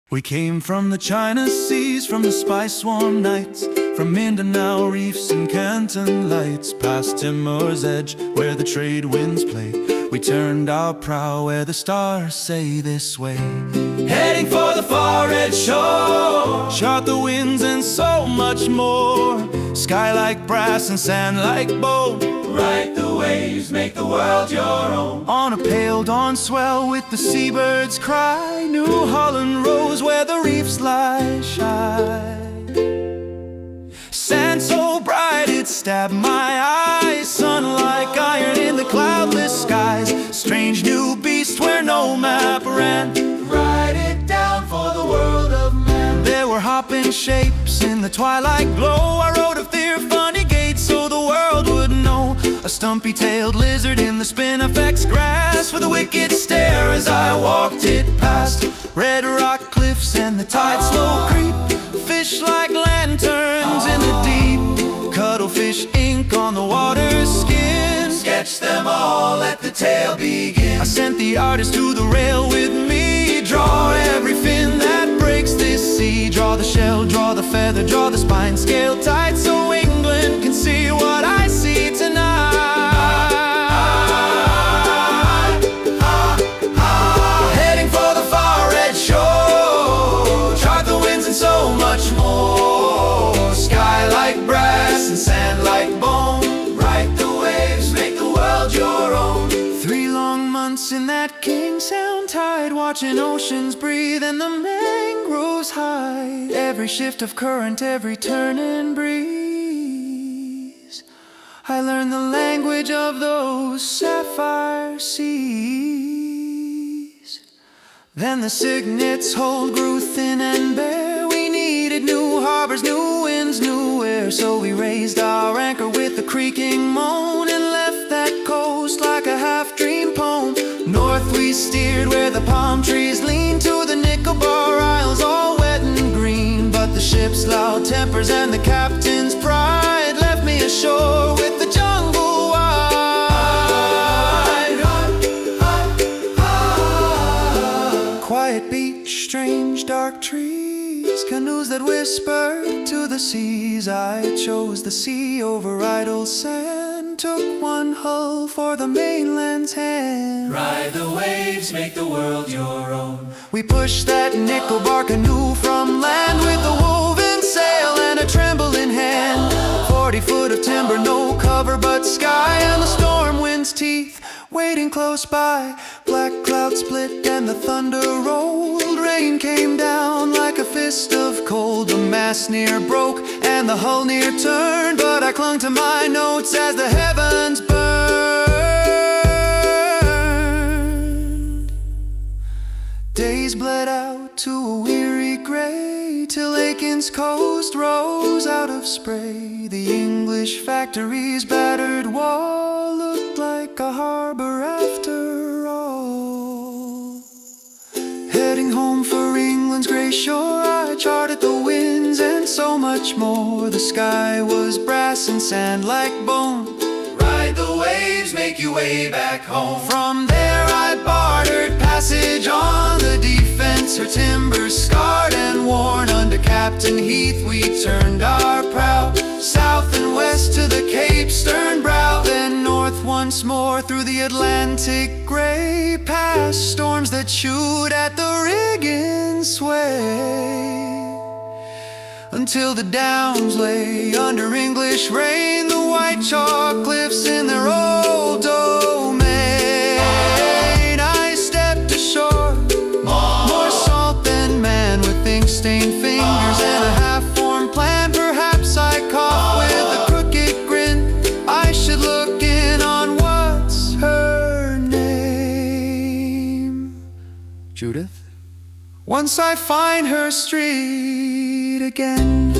We came from the China seas, from the spice-warm nights, from Mindanao reefs and Canton lights, past Timor's edge where the trade winds play. We turned our prow where the stars say this way, heading for the far red shore. Chart the winds and so much more, sky like brass and sand like bone. Ride the waves, make the world your own. On a pale dawn swell with the seabirds cry, New Holland rose where the reefs lie shy. Sand so bright it stabbed my eyes, sun like iron in the cloudless skies. Strange new beast where no map ran, ride it down for the world of man. There were hopping shapes in the twilight glow. I rode a fear funny gait so the world would know. A stumpy-tailed lizard in the spinifex grass, with a wicked stare as I walked it past. Red rock cliffs and the tide slow creep, fish like lanterns in the deep. Cuttlefish ink on the water's skin, sketch them all, let the tale begin. I sent the artist to the rail with me, draw every fin that breaks this sea. Draw the shell, draw the feather, draw the spine, scale tight so England can see what I see tonight. Heading for the far red shore, chart the winds and so much more. Sky like brass and sand like bone, ride the waves, make the world your own. 3 long months in that King Sound tide, watching oceans breathe and the mangroves hide. Every shift of current, every turn and breeze, I learned the language of those sapphire seas. Then the cygnets' hold grew thin and bare. We needed new harbors, new winds, new air. So we raised our anchor with a creaking moan and left that coast like a half-dream poem. North we steered where the palm trees lean to the Nicobar Isles, all wet and green. But the ship's loud tempers and the captain's pride left me ashore with the jungle wide. Quiet beach, strange dark trees, canoes that whisper to the seas. I chose the sea over idle sand, took one hull for the mainland's hand. Ride the waves, make the world your own. We pushed that nickel-bar canoe from land with a woven sail and a trembling hand. 40 foot of timber, no cover but sky, and the storm wind's teeth waiting close by. Black clouds split and the thunder rolled. Rain came down like a fist of cold. The mast near broke and the hull near turned, but I clung to my notes as the heavens burned. Days bled out to a weary gray, till Aiken's coast rose out of spray. The English factory's battered wall looked like a harbor after all. Heading home for England's grey shore, I charted the winds and so much more. The sky was brass and sand like bone, ride the waves, make your way back home. From there I bartered passage on the Defence, her timbers scarred and worn. Under Captain Heath we turned our prow, south and west to the Cape stern brow. Then north once more through the Atlantic grey, past storms that chewed at the rigging sway, until the downs lay under English rain, the white chalk cliffs in their old domain. I stepped ashore, more salt than man, with ink-stained fingers and a half-formed plan. Perhaps I coughed with a crooked grin. I should look in on what's her name, Judith. Once I find her street again.